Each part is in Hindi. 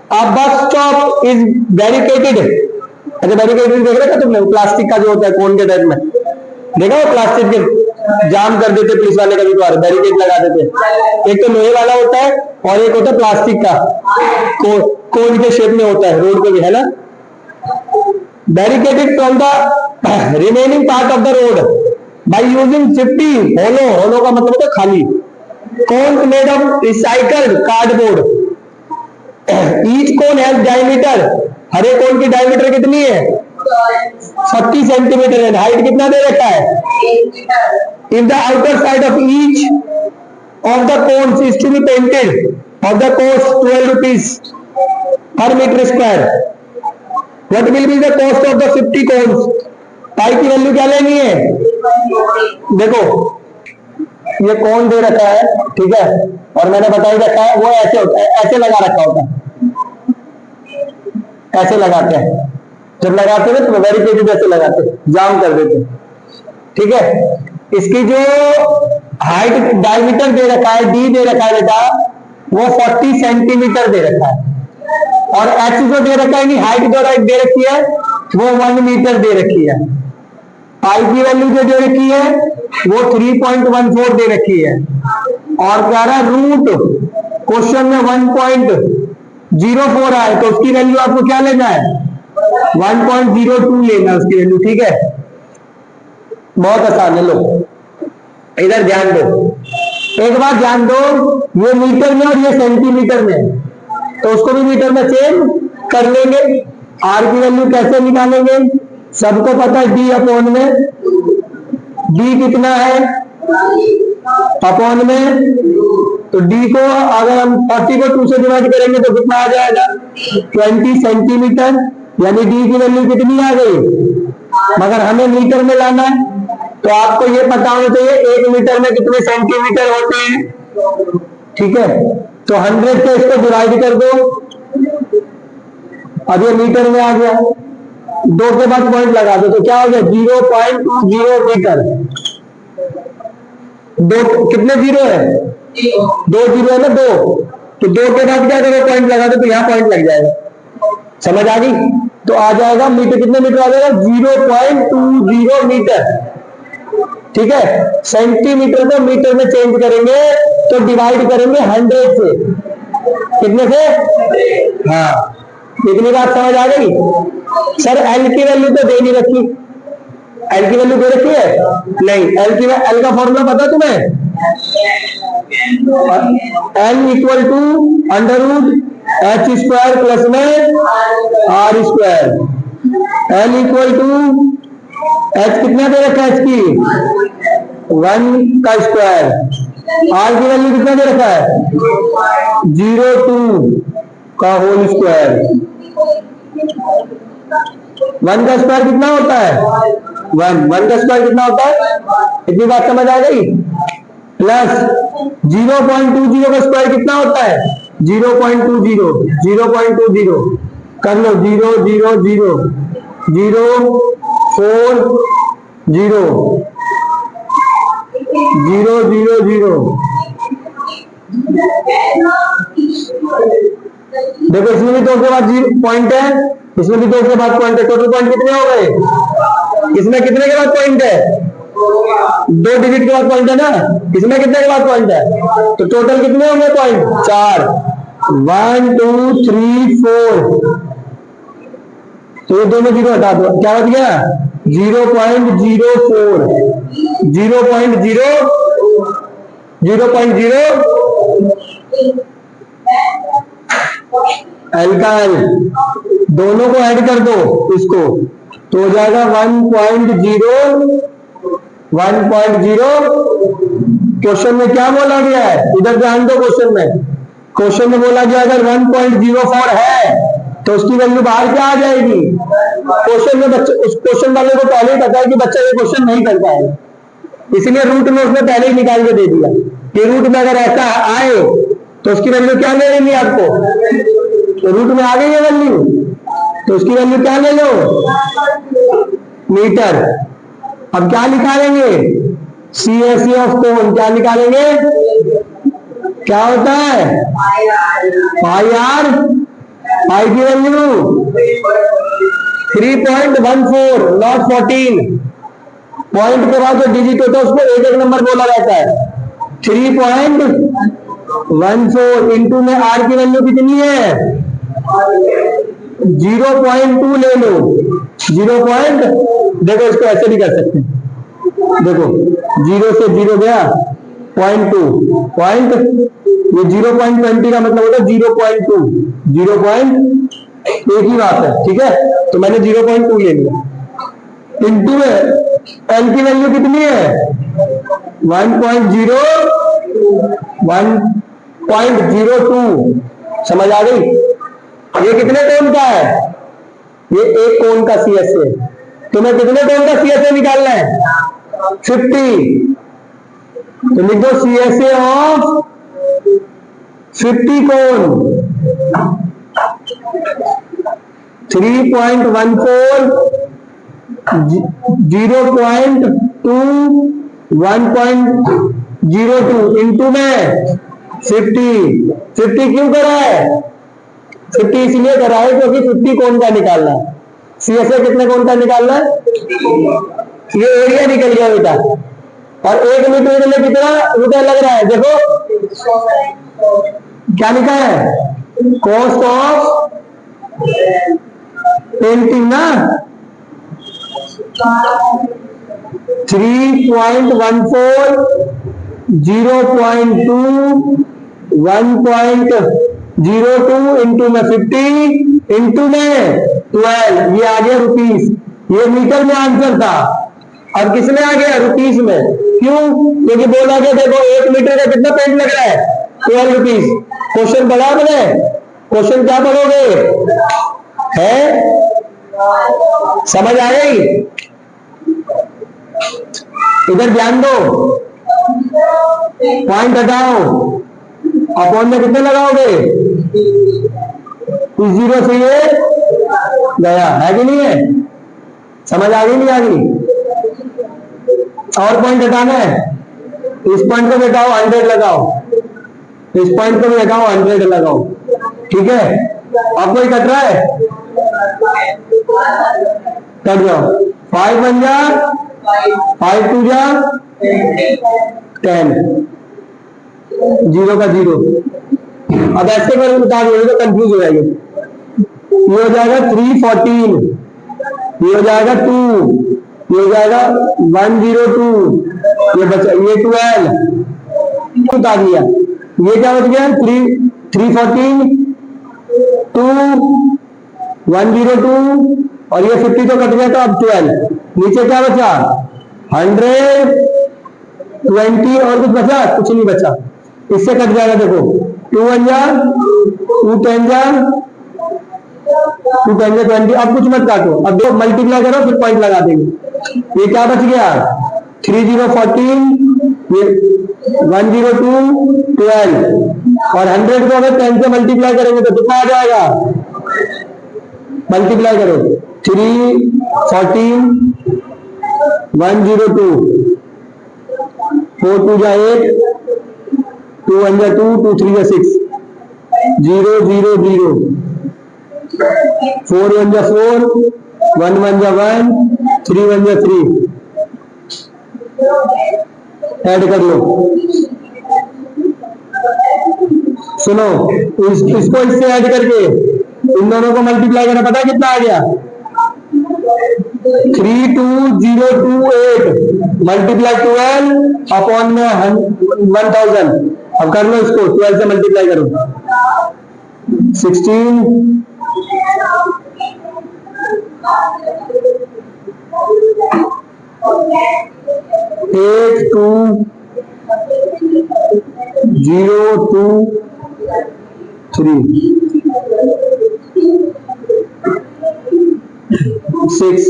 A bus stop is barricaded. अच्छा बैरिकेडेड देख रहे तुमने, प्लास्टिक का जो होता है कोन के टाइप में, देखा वो प्लास्टिक के जाम कर देते पुलिस वाले, कभी कभार बैरिकेड लगा देते। एक तो लोहे वाला होता है और एक होता है प्लास्टिक का, कोन के शेप में होता है, रोड पे भी है ना। Barricaded from the remaining part of the road by using 50 hollow का मतलब है खाली cone made of recycled cardboard. Each cone has diameter, हर एक कोन की डायमीटर कितनी है 40 सेंटीमीटर है। हाइट कितना दे रखा है। If the outer side of each of the cones is to be painted of the cost 12 rupees per metre square, what will be the cost of the 50 cones. Pi की वैल्यू क्या लेनी है। देखो ये कौन दे रखा है, ठीक है, और मैंने बता ही रखा है वो ऐसे होता है, ऐसे लगा रखा होता है, ऐसे लगाते हैं, जब लगाते हैं तो बैरिकेड ऐसे लगाते हैं, जाम कर देते हैं, ठीक है। इसकी जो हाइट डायमीटर दे रखा है, डी दे रखा है बेटा, वो 40 सेंटीमीटर दे रखा है, और एच जो दे रखा है, हाइट जो दे रखी है वो 1 मीटर दे रखी है। पाई की वैल्यू जो दे रखी है वो 3.14 दे रखी है, और कह रहा है रूट क्वेश्चन में 1.04 आए तो उसकी वैल्यू आपको क्या लेना है 1.02 लेना उसकी वैल्यू, ठीक है। बहुत आसान है, लो इधर ध्यान दो, एक बात ध्यान दो, ये मीटर में और ये सेंटीमीटर में, तो उसको भी मीटर में चेंज कर लेंगे। आर की वैल्यू कैसे निकालेंगे, सबको पता है डी अपॉन में, डी कितना है अपॉन में, तो डी को अगर हम 40 को 2 से डिवाइड करेंगे तो कितना आ जाएगा 20 सेंटीमीटर, यानी डी की वैल्यू कितनी आ गई, मगर हमें मीटर में लाना है तो आपको ये पता होना चाहिए 1 मीटर में कितने सेंटीमीटर होते हैं, ठीक है। तो 100 से इसको डिवाइड कर दो, अब ये मीटर में आ गया, 2 के बाद पॉइंट लगा दो तो क्या हो गया 0.20 मीटर। दो कितने जीरो है 2 जीरो है ना, 2, तो 2 के बाद क्या करो पॉइंट लगा दो तो यहाँ पॉइंट लग जाएगा, समझ आ गई। तो आ जाएगा मीटर, कितने मीटर आ जाएगा 0.20 मीटर, ठीक है। सेंटीमीटर को मीटर में चेंज करेंगे तो डिवाइड करेंगे 100 से, कितने से, हाँ इतनी बात समझ आ गई। सर एल की वैल्यू तो दे नहीं रखी, एल की वैल्यू दे रखी है नहीं, एल का फॉर्मूला पता तुम्हें, L equal to under root H square plus में R square, L equal to H कितना दे रखा है एच की 1 का स्क्वायर, आर की वैल्यू कितना दे रखा है 0.2 का होल स्क्वायर, 1 का स्क्वायर कितना होता है 1 का स्क्वायर कितना होता है, इतनी बात समझ आ गई। प्लस 0.20 का स्क्वायर कितना होता है 0.20 कर लो 0 0 0 0 4 0 0 0 0। देखो इसमें भी 2 के बाद पॉइंट है, इसमें भी 2 के बाद पॉइंट है, टोटल पॉइंट कितने हो गए, इसमें कितने के बाद पॉइंट है 2 डिजिट के बाद पॉइंट है ना, इसमें कितने के बाद पॉइंट है, तो टोटल कितने होंगे पॉइंट 4, 1 2 3 4, तो ये दोनों जीरो हटा दो, क्या बच गया 0.04, 0.0 एल का एल, दोनों को ऐड कर दो इसको, तो हो जाएगा 1.0। क्वेश्चन में क्या बोला गया है, इधर ध्यान दो, क्वेश्चन में बोला गया अगर 1.04 है तो उसकी वैल्यू बाहर क्या आ जाएगी। क्वेश्चन में बच्चे, उस क्वेश्चन वाले को पहले ही पता है कि बच्चा ये क्वेश्चन नहीं कर पाएगा, इसलिए रूट में उसने पहले ही निकाल के दे दिया कि रूट में अगर ऐसा आए तो उसकी वैल्यू क्या ले लेंगे आपको, तो रूट में आ गई है वैल्यू तो उसकी वैल्यू क्या ले लो मीटर। अब क्या निकालेंगे CSE ऑफ कोन, क्या निकालेंगे, क्या होता है पाई आर आई की वैल्यू 3.14, नॉट 14। पॉइंट के बाद जो डिजिट होता है उसको एक एक नंबर बोला जाता है। 3.14 इंटू में आर की वैल्यू कितनी है 0.2 ले लो। 0 पॉइंट, देखो इसको ऐसे भी कर सकते हैं, देखो 0 से 0 गया 0.2 पॉइंट, ये 0.20 का मतलब होता है 0.2, 0. एक ही बात है, ठीक है। तो मैंने 0.2 ले लिया। इंटू में एल की वैल्यू कितनी है 1.02, समझ आ गई। ये कितने टोन का है, ये एक कोण का सीएसए। तुम्हें कितने टोन का सीएसए निकालना है 50। तो लिख दो सीएसए ऑफ 50 कोण 3.14, 0.2, 1.02 इंटू में 50 क्यों करा है 50 इसलिए करा है क्योंकि 50 कोण का निकालना है। सीएसए कितने कोण का निकालना है, ये एरिया निकल गया बेटा। और 1 मीटर के लिए कितना रुपया लग रहा है, देखो क्या लिखा है कॉस्ट ऑफ पेंटिंग ना 3.14, 0.2, 1.02 इंटू में 50 इंटू में 12, ये आ गया रुपीस। ये मीटर में आंसर था, और किसमें आ गया रुपीस में। क्यों, क्योंकि बोला गया देखो 1 मीटर का कितना पेंट लग रहा है 12 रुपीस। क्वेश्चन पढ़ा मैंने, क्वेश्चन क्या पढ़ोगे है, समझ आ गई। इधर ध्यान दो, पॉइंट हटाओ, अपॉन में कितने लगाओगे, इस 0 से ये गया है कि नहीं है, समझ आ गई नहीं आ गई। और पॉइंट हटाना है, इस पॉइंट को हटाओ 100 लगाओ, इस पॉइंट को भी हटाओ 100 लगाओ, ठीक है। अब कोई कट रहा है, कट जाओ। 5 बन जा, 5 2 जा 10, 0 का 0। अब ऐसे कर बता दो तो कंफ्यूज हो जाएगी। ये हो जाएगा 314, ये हो जाएगा 2, ये हो जाएगा 102, ये बचा ये 12 बता दिया। ये क्या बच गया 314, 2, 102 और ये 50 तो कट गया, तो अब 12 नीचे क्या बचा 120 और कुछ बचा, कुछ नहीं बचा, इससे कट जाएगा। देखो 2 1 जा 2 10 जा 2 10 20, अब कुछ मत काटो, अब दो मल्टीप्लाई करो फिर पॉइंट लगा देंगे। ये क्या बच गया 3014, ये 102 12 और 100 को अगर 10 से मल्टीप्लाई करेंगे तो कितना आ जाएगा, मल्टीप्लाई करो 314 102, 4 2 जा 8, 2 1 जा 2, 2 3 जा 6, 0 0 0, 4 1 जा 4, 1 1 जा 1, 3 1 जा 3, ऐड कर लो। सुनो, इसको इससे ऐड करके इन दोनों को मल्टीप्लाई करना, पता है कितना आ गया 32028 मल्टीप्लाई 12 अपॉन में 1000। अब कर लो इसको 12 से मल्टीप्लाई करो 16 8 2 0 2 3 6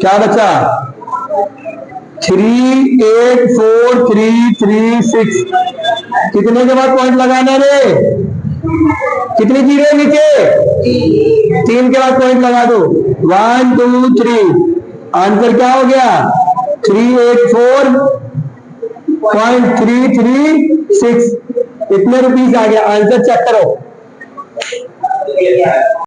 क्या बचा 38436। कितने के बाद पॉइंट लगाना रे, कितनी जीरो नीचे 3 के बाद पॉइंट लगा दो 1 2 3। आंसर क्या हो गया 384 0.336 इतने रुपीस आ गया। आंसर चेक करो।